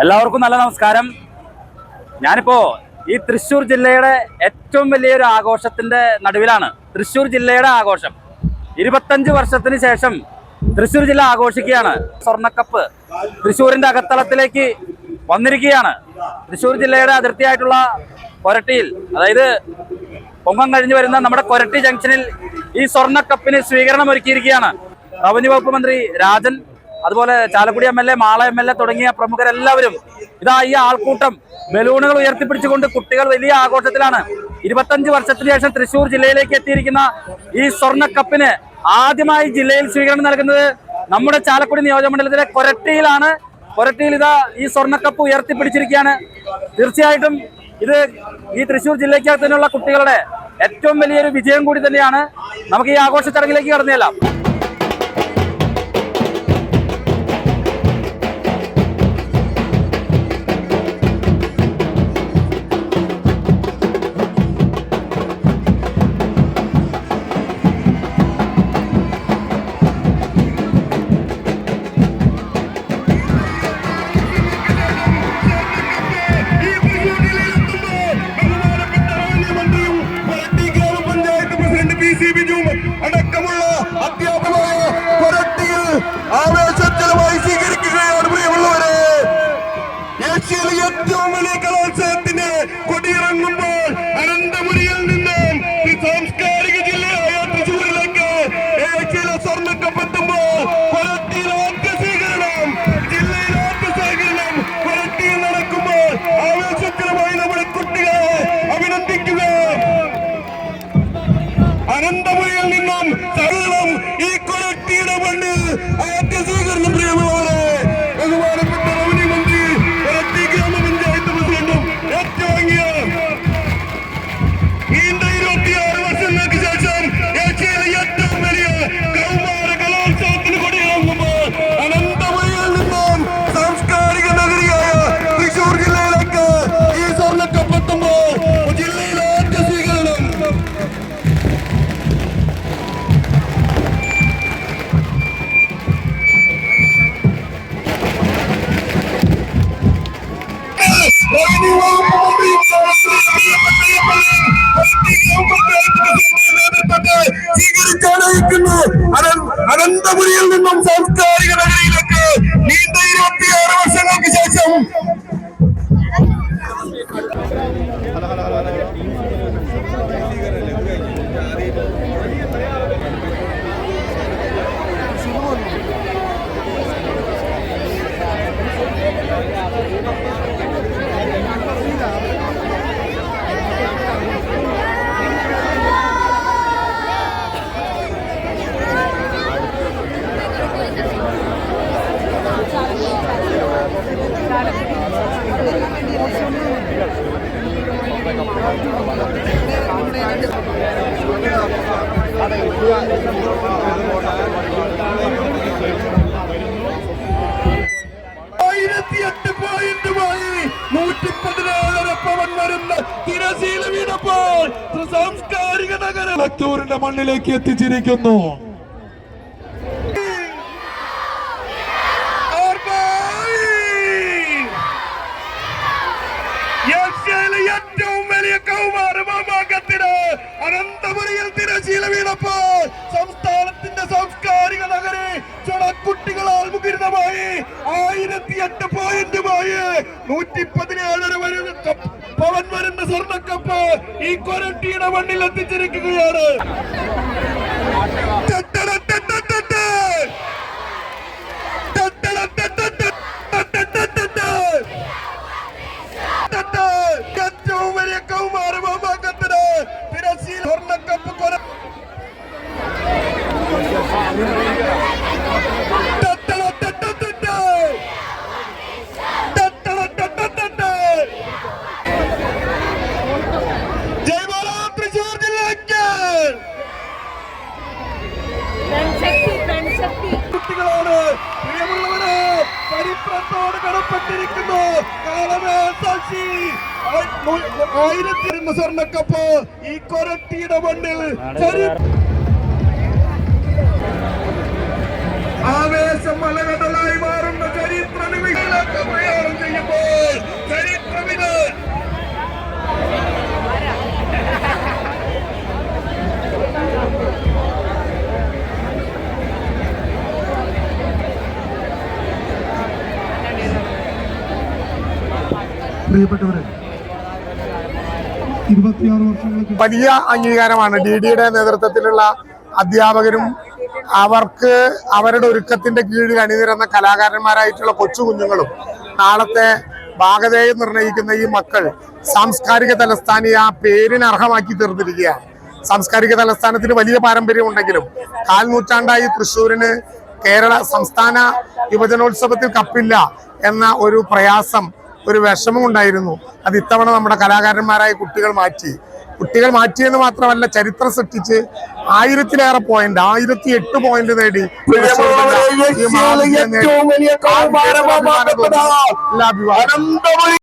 എല്ലാവർക്കും നല്ല നമസ്കാരം. ഞാനിപ്പോ ഈ തൃശ്ശൂർ ജില്ലയുടെ ഏറ്റവും വലിയൊരു ആഘോഷത്തിന്റെ നടുവിലാണ്. തൃശ്ശൂർ ജില്ലയുടെ ആഘോഷം 25 വർഷത്തിന് ശേഷം തൃശ്ശൂർ ജില്ല ആഘോഷിക്കുകയാണ്. സ്വർണ്ണക്കപ്പ് തൃശ്ശൂരിന്റെ അകത്തളത്തിലേക്ക് വന്നിരിക്കുകയാണ്. തൃശ്ശൂർ ജില്ലയുടെ അതിർത്തിയായിട്ടുള്ള കൊരട്ടിയിൽ, അതായത് പൊങ്ങം കഴിഞ്ഞു വരുന്ന നമ്മുടെ കൊരട്ടി ജംഗ്ഷനിൽ ഈ സ്വർണ്ണക്കപ്പിന് സ്വീകരണം ഒരുക്കിയിരിക്കുകയാണ്. റവന്യൂ വകുപ്പ് മന്ത്രി രാജൻ, അതുപോലെ ചാലക്കുടി MLA, മാള MLA തുടങ്ങിയ പ്രമുഖരെല്ലാവരും ഇതാ ഈ ആൾക്കൂട്ടം ബലൂണുകൾ ഉയർത്തിപ്പിടിച്ചുകൊണ്ട് കുട്ടികൾ വലിയ ആഘോഷത്തിലാണ്. 25 വർഷത്തിന് ശേഷം തൃശ്ശൂർ ജില്ലയിലേക്ക് എത്തിയിരിക്കുന്ന ഈ സ്വർണ്ണക്കപ്പിന് ആദ്യമായി ജില്ലയിൽ സ്വീകരണം നൽകുന്നത് നമ്മുടെ ചാലക്കുടി നിയോജകമണ്ഡലത്തിലെ കൊരട്ടിയിലാണ്. കൊരട്ടിയിൽ ഇതാ ഈ സ്വർണ്ണക്കപ്പ് ഉയർത്തിപ്പിടിച്ചിരിക്കുകയാണ്. തീർച്ചയായിട്ടും ഇത് ഈ തൃശ്ശൂർ ജില്ലയ്ക്കകത്ത് തന്നെയുള്ള കുട്ടികളുടെ ഏറ്റവും വലിയൊരു വിജയം കൂടി തന്നെയാണ്. നമുക്ക് ഈ ആഘോഷ ചടങ്ങിലേക്ക് കടന്നുചെല്ലാം. അടക്കമുള്ള അധ്യാപകരെ കൊരട്ടിയിൽ ആവേശജലമായി സ്വീകരിക്കുകയാണ്. പ്രിയമുള്ളവരെ, ഏഷ്യയിലെ ഏറ്റവും വലിയ കലോത്സവത്തിന് കൊടിയിറങ്ങുമ്പോൾ അനന്തപുരിയിൽ നിന്നും ഈ സാംസ്കാരിക ജില്ലയായ തൃശ്ശൂരിലേക്ക് ഏഷ്യയിലെ സ്വർണ്ണക്കപ്പെത്തുമ്പോൾ കൊരട്ടിയിൽ ആദ്യ സ്വീകരണം, ജില്ലയിൽ ആദ്യ സ്വീകരണം കൊരട്ടിയിൽ നടക്കുമ്പോൾ ആവേശജലമായി നമ്മുടെ കുട്ടികളെ അഭിനന്ദിക്കുക. അനന്തപുരിയിൽ നിന്നും സകലം ഈ കൊരട്ടിയുടെ മണ്ണിൽ ആദ്യ സ്വീകരണം. പ്രിയമുള്ളവരെ, ബഹുമാനപ്പെട്ട റവന്യൂ മന്ത്രി, കൊരട്ടി ഗ്രാമപഞ്ചായത്ത് പ്രസിഡന്റും ഏറ്റുവാങ്ങിയ നീണ്ട 26 വർഷങ്ങൾക്ക് ശേഷം ഏഷ്യയിലെ ഏറ്റവും വലിയ കൗമാര കലോത്സവത്തിന് കൊടിയിറങ്ങുമ്പോൾ അനന്തപുരിയിൽ നിന്നും സാംസ്കാരിക നഗരിയായ തൃശ്ശൂർ ജില്ലയിലേക്ക് ഈ സ്വർണ്ണക്കപ്പെത്തുമ്പോൾ ജില്ലയിലെ ആദ്യ സ്വീകരണം. സ്വീകരിക്കാനായിരിക്കുന്നു അനന്തപുരിയിൽ നിന്നും സാംസ്കാരിക നഗരിയിലേക്ക് നീണ്ട 26 വർഷങ്ങൾക്ക് ശേഷം തിരശീല വീണപ്പോൾ സാംസ്കാരിക നഗരം തൃശ്ശൂരിന്റെ മണ്ണിലേക്ക് എത്തിച്ചിരിക്കുന്നു. ഏറ്റവും വലിയ കൗമാര മാമാങ്കത്തിന് അനന്തപുരിയിൽ തിരശീല വീണപ്പോൾ സംസ്ഥാനത്തിന്റെ സാംസ്കാരിക നഗരി ചുണക്കുട്ടികളാൽ മുഖരിതമായി 1008 പോയിന്റുമായി 117 പവൻ വരുന്ന സ്വർണ്ണക്കപ്പ് ഈ കൊരട്ടിയുടെ മണ്ണിൽ എത്തിച്ചിരിക്കുകയാണ്. ഏറ്റവും വലിയ കൗമാര മാമാങ്കത്തിന് തിരശീല സ്വർണ്ണക്കപ്പ് കുട്ടികളാണ്. പ്രിയമുള്ളവരെ, ചരിത്രത്തോട് കടപ്പെട്ടിരിക്കുന്നു. കാലമേ സാക്ഷി. 1000 സ്വർണ്ണക്കപ്പ് ഈ കൊരട്ടിയുടെ മണ്ണിൽ ആവേശം മലകടലായി മാറുന്ന ചരിത്ര നിമിഷങ്ങളിലേക്ക് പ്രയാണം ചെയ്യുമ്പോൾ പ്രിയപ്പെട്ടവരെ, 26 വർഷങ്ങൾക്ക് വലിയ അംഗീകാരമാണ് DDയുടെ നേതൃത്വത്തിലുള്ള അധ്യാപകരും അവരുടെ ഒരുക്കത്തിന്റെ കീഴിൽ അണിനിരന്ന കലാകാരന്മാരായിട്ടുള്ള കൊച്ചു കുഞ്ഞുങ്ങളും നാളത്തെ ഭാഗധേയം നിർണ്ണയിക്കുന്ന ഈ മക്കൾ സാംസ്കാരിക തലസ്ഥാനി ആ പേരിന് അർഹമാക്കി തീർന്നിരിക്കുകയാണ്. സാംസ്കാരിക തലസ്ഥാനത്തിന് വലിയ പാരമ്പര്യം ഉണ്ടെങ്കിലും 4 നൂറ്റാണ്ടായി തൃശ്ശൂരിന് കേരള സംസ്ഥാന യുവജനോത്സവത്തിൽ കപ്പില്ല എന്ന ഒരു പ്രയാസം, ഒരു വിഷമം ഉണ്ടായിരുന്നു. അത് ഇത്തവണ നമ്മുടെ കലാകാരന്മാരായ കുട്ടികൾ മാറ്റിയെന്ന് മാത്രമല്ല, ചരിത്രം സൃഷ്ടിച്ച് 1000-ലേറെ പോയിന്റ്, 1008 പോയിന്റ് നേടി എല്ലാ